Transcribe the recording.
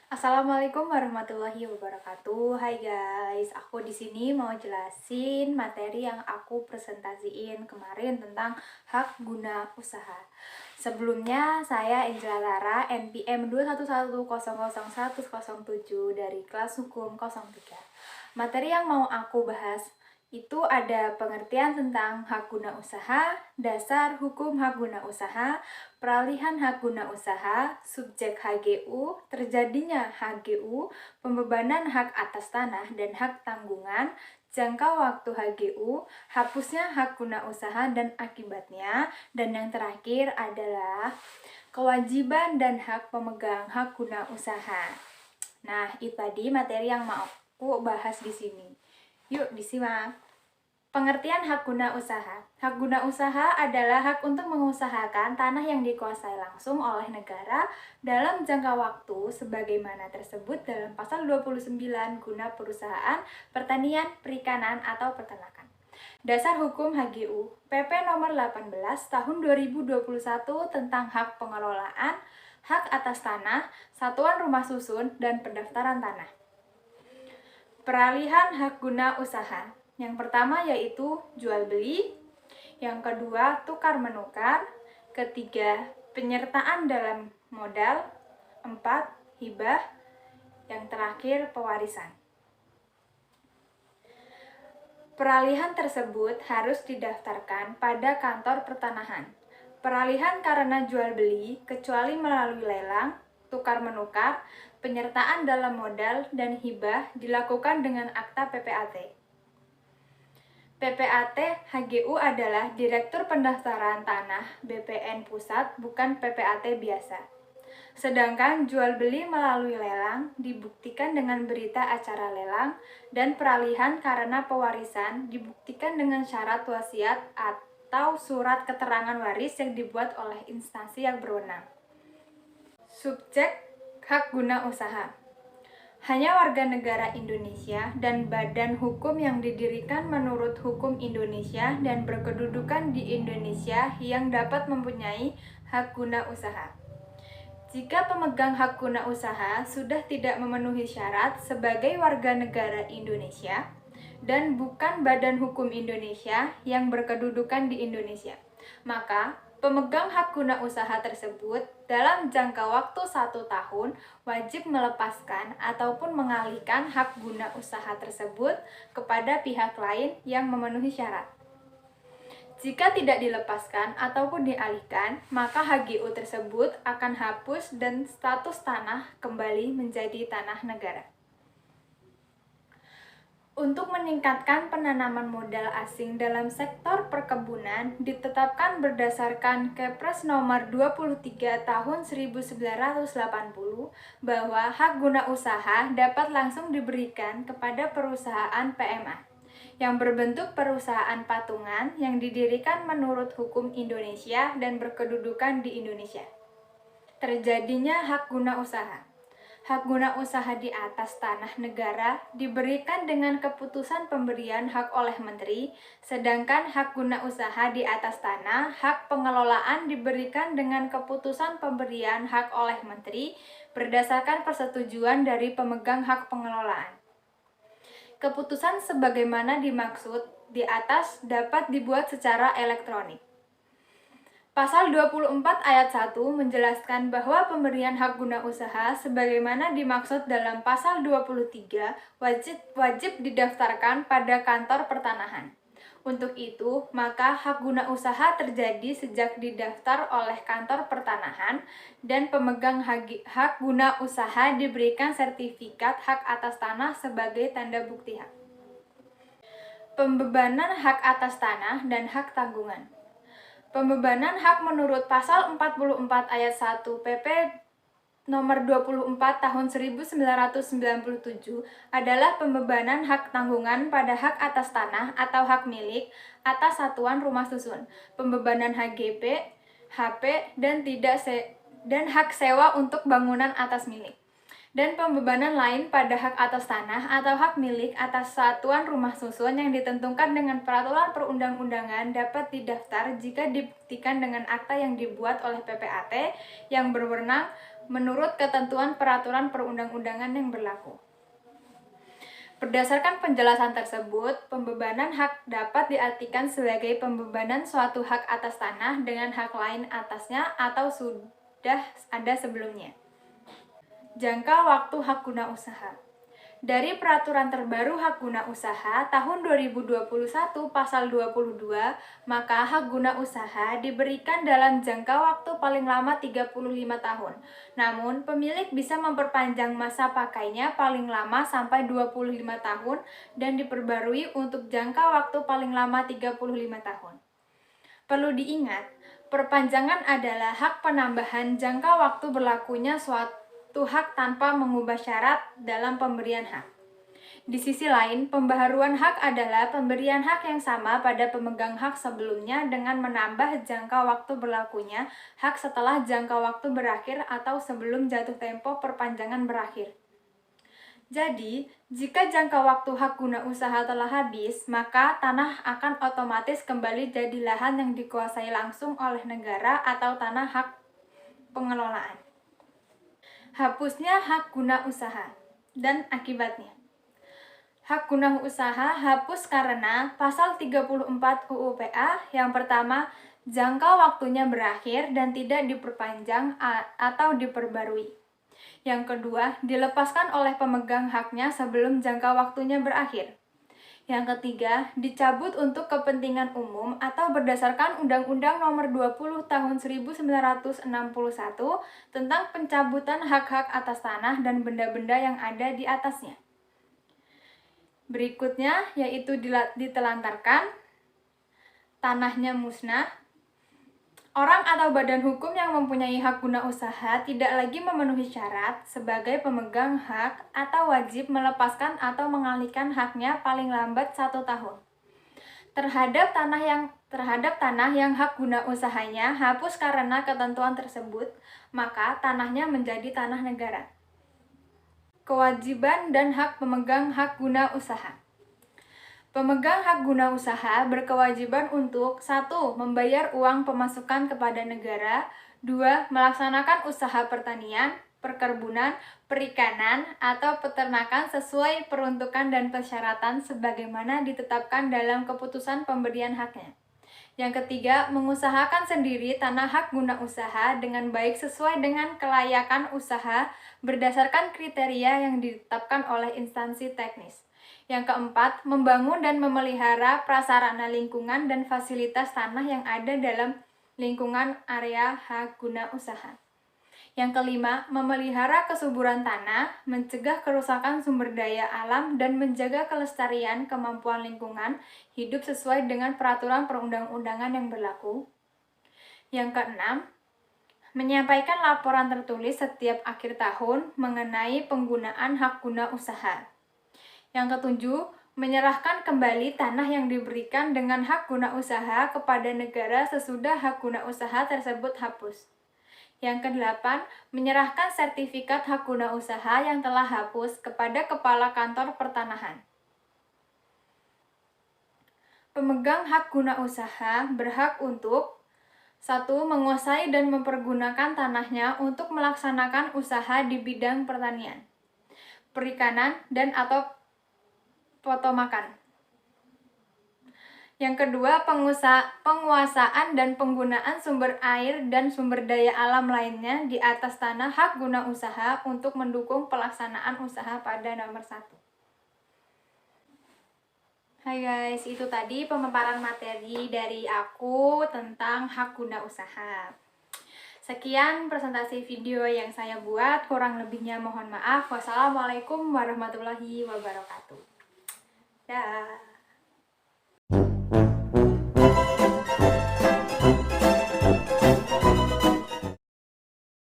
Assalamualaikum warahmatullahi wabarakatuh. Hai guys, aku di sini mau jelasin materi yang aku presentasiin kemarin tentang hak guna usaha. Sebelumnya saya Angela Lara, NPM 211000107 dari kelas hukum 03. Materi yang mau aku bahas itu ada pengertian tentang hak guna usaha, dasar hukum hak guna usaha, peralihan hak guna usaha, subjek HGU, terjadinya HGU, pembebanan hak atas tanah dan hak tanggungan, jangka waktu HGU, hapusnya hak guna usaha dan akibatnya, dan yang terakhir adalah kewajiban dan hak pemegang hak guna usaha. Nah, itu tadi materi yang mau aku bahas di sini. Yuk disimak. Pengertian hak guna usaha. Hak guna usaha adalah hak untuk mengusahakan tanah yang dikuasai langsung oleh negara dalam jangka waktu sebagaimana tersebut dalam pasal 29 guna perusahaan, pertanian, perikanan, atau peternakan. Dasar hukum HGU, PP nomor 18 tahun 2021 tentang hak pengelolaan, hak atas tanah, satuan rumah susun, dan pendaftaran tanah. Peralihan hak guna usaha. Yang pertama yaitu jual beli, yang kedua tukar menukar, ketiga penyertaan dalam modal, empat hibah, yang terakhir pewarisan. Peralihan tersebut harus didaftarkan pada kantor pertanahan. Peralihan karena jual beli kecuali melalui lelang, tukar menukar, penyertaan dalam modal, dan hibah dilakukan dengan akta PPAT. PPAT HGU adalah Direktur Pendaftaran Tanah BPN Pusat, bukan PPAT biasa. Sedangkan jual beli melalui lelang dibuktikan dengan berita acara lelang, dan peralihan karena pewarisan dibuktikan dengan syarat wasiat atau surat keterangan waris yang dibuat oleh instansi yang berwenang. Subjek hak guna usaha. Hanya warga negara Indonesia dan badan hukum yang didirikan menurut hukum Indonesia dan berkedudukan di Indonesia yang dapat mempunyai hak guna usaha. Jika pemegang hak guna usaha sudah tidak memenuhi syarat sebagai warga negara Indonesia dan bukan badan hukum Indonesia yang berkedudukan di Indonesia, maka pemegang hak guna usaha tersebut dalam jangka waktu 1 tahun wajib melepaskan ataupun mengalihkan hak guna usaha tersebut kepada pihak lain yang memenuhi syarat. Jika tidak dilepaskan ataupun dialihkan, maka HGU tersebut akan hapus dan status tanah kembali menjadi tanah negara. Untuk meningkatkan penanaman modal asing dalam sektor perkebunan ditetapkan berdasarkan Kepres nomor 23 tahun 1980 bahwa hak guna usaha dapat langsung diberikan kepada perusahaan PMA yang berbentuk perusahaan patungan yang didirikan menurut hukum Indonesia dan berkedudukan di Indonesia. Terjadinya hak guna usaha. Hak guna usaha di atas tanah negara diberikan dengan keputusan pemberian hak oleh menteri, sedangkan hak guna usaha di atas tanah, hak pengelolaan diberikan dengan keputusan pemberian hak oleh menteri berdasarkan persetujuan dari pemegang hak pengelolaan. Keputusan sebagaimana dimaksud di atas dapat dibuat secara elektronik. Pasal 24 ayat 1 menjelaskan bahwa pemberian hak guna usaha sebagaimana dimaksud dalam pasal 23 wajib didaftarkan pada kantor pertanahan. Untuk itu, maka hak guna usaha terjadi sejak didaftar oleh kantor pertanahan dan pemegang hak guna usaha diberikan sertifikat hak atas tanah sebagai tanda bukti hak. Pembebanan hak atas tanah dan hak tanggungan. Pembebanan hak menurut pasal 44 ayat 1 PP nomor 24 tahun 1997 adalah pembebanan hak tanggungan pada hak atas tanah atau hak milik atas satuan rumah susun, pembebanan HGP, HP, dan hak sewa untuk bangunan atas milik, dan pembebanan lain pada hak atas tanah atau hak milik atas satuan rumah susun yang ditentukan dengan peraturan perundang-undangan dapat didaftar jika dibuktikan dengan akta yang dibuat oleh PPAT yang berwenang menurut ketentuan peraturan perundang-undangan yang berlaku. Berdasarkan penjelasan tersebut, pembebanan hak dapat diartikan sebagai pembebanan suatu hak atas tanah dengan hak lain atasnya atau sudah ada sebelumnya. Jangka waktu hak guna usaha. Dari peraturan terbaru hak guna usaha tahun 2021 pasal 22, maka hak guna usaha diberikan dalam jangka waktu paling lama 35 tahun. Namun, pemilik bisa memperpanjang masa pakainya paling lama sampai 25 tahun dan diperbarui untuk jangka waktu paling lama 35 tahun. Perlu diingat, perpanjangan adalah hak penambahan jangka waktu berlakunya suatu hak tanpa mengubah syarat dalam pemberian hak. Di sisi lain, pembaharuan hak adalah pemberian hak yang sama pada pemegang hak sebelumnya dengan menambah jangka waktu berlakunya hak setelah jangka waktu berakhir atau sebelum jatuh tempo perpanjangan berakhir. Jadi, jika jangka waktu hak guna usaha telah habis, maka tanah akan otomatis kembali jadi lahan yang dikuasai langsung oleh negara atau tanah hak pengelolaan. Hapusnya hak guna usaha dan akibatnya. Hak guna usaha hapus karena pasal 34 UU PA yang pertama, jangka waktunya berakhir dan tidak diperpanjang atau diperbarui. Yang kedua, dilepaskan oleh pemegang haknya sebelum jangka waktunya berakhir. Yang ketiga, dicabut untuk kepentingan umum atau berdasarkan Undang-Undang Nomor 20 Tahun 1961 tentang pencabutan hak-hak atas tanah dan benda-benda yang ada di atasnya. Berikutnya yaitu ditelantarkan, tanahnya musnah. Orang atau badan hukum yang mempunyai hak guna usaha tidak lagi memenuhi syarat sebagai pemegang hak atau wajib melepaskan atau mengalihkan haknya paling lambat 1 tahun. Terhadap tanah yang hak guna usahanya hapus karena ketentuan tersebut, maka tanahnya menjadi tanah negara. Kewajiban dan hak pemegang hak guna usaha. Pemegang hak guna usaha berkewajiban untuk 1. Membayar uang pemasukan kepada negara, 2. Melaksanakan usaha pertanian, perkebunan, perikanan, atau peternakan sesuai peruntukan dan persyaratan sebagaimana ditetapkan dalam keputusan pemberian haknya. Yang ketiga, mengusahakan sendiri tanah hak guna usaha dengan baik sesuai dengan kelayakan usaha berdasarkan kriteria yang ditetapkan oleh instansi teknis. Yang keempat, membangun dan memelihara prasarana lingkungan dan fasilitas tanah yang ada dalam lingkungan area hak guna usaha. Yang kelima, memelihara kesuburan tanah, mencegah kerusakan sumber daya alam, dan menjaga kelestarian kemampuan lingkungan hidup sesuai dengan peraturan perundang-undangan yang berlaku. Yang keenam, menyampaikan laporan tertulis setiap akhir tahun mengenai penggunaan hak guna usaha. Yang ketujuh, menyerahkan kembali tanah yang diberikan dengan hak guna usaha kepada negara sesudah hak guna usaha tersebut hapus. Yang kedelapan, menyerahkan sertifikat hak guna usaha yang telah hapus kepada Kepala Kantor Pertanahan. Pemegang hak guna usaha berhak untuk 1. Menguasai dan mempergunakan tanahnya untuk melaksanakan usaha di bidang pertanian, perikanan, dan atau potomakan. Yang kedua, penguasaan dan penggunaan sumber air dan sumber daya alam lainnya di atas tanah hak guna usaha untuk mendukung pelaksanaan usaha pada nomor 1. Hai guys, itu tadi pemaparan materi dari aku tentang hak guna usaha. Sekian presentasi video yang saya buat, kurang lebihnya mohon maaf. Wassalamualaikum warahmatullahi wabarakatuh. Dah.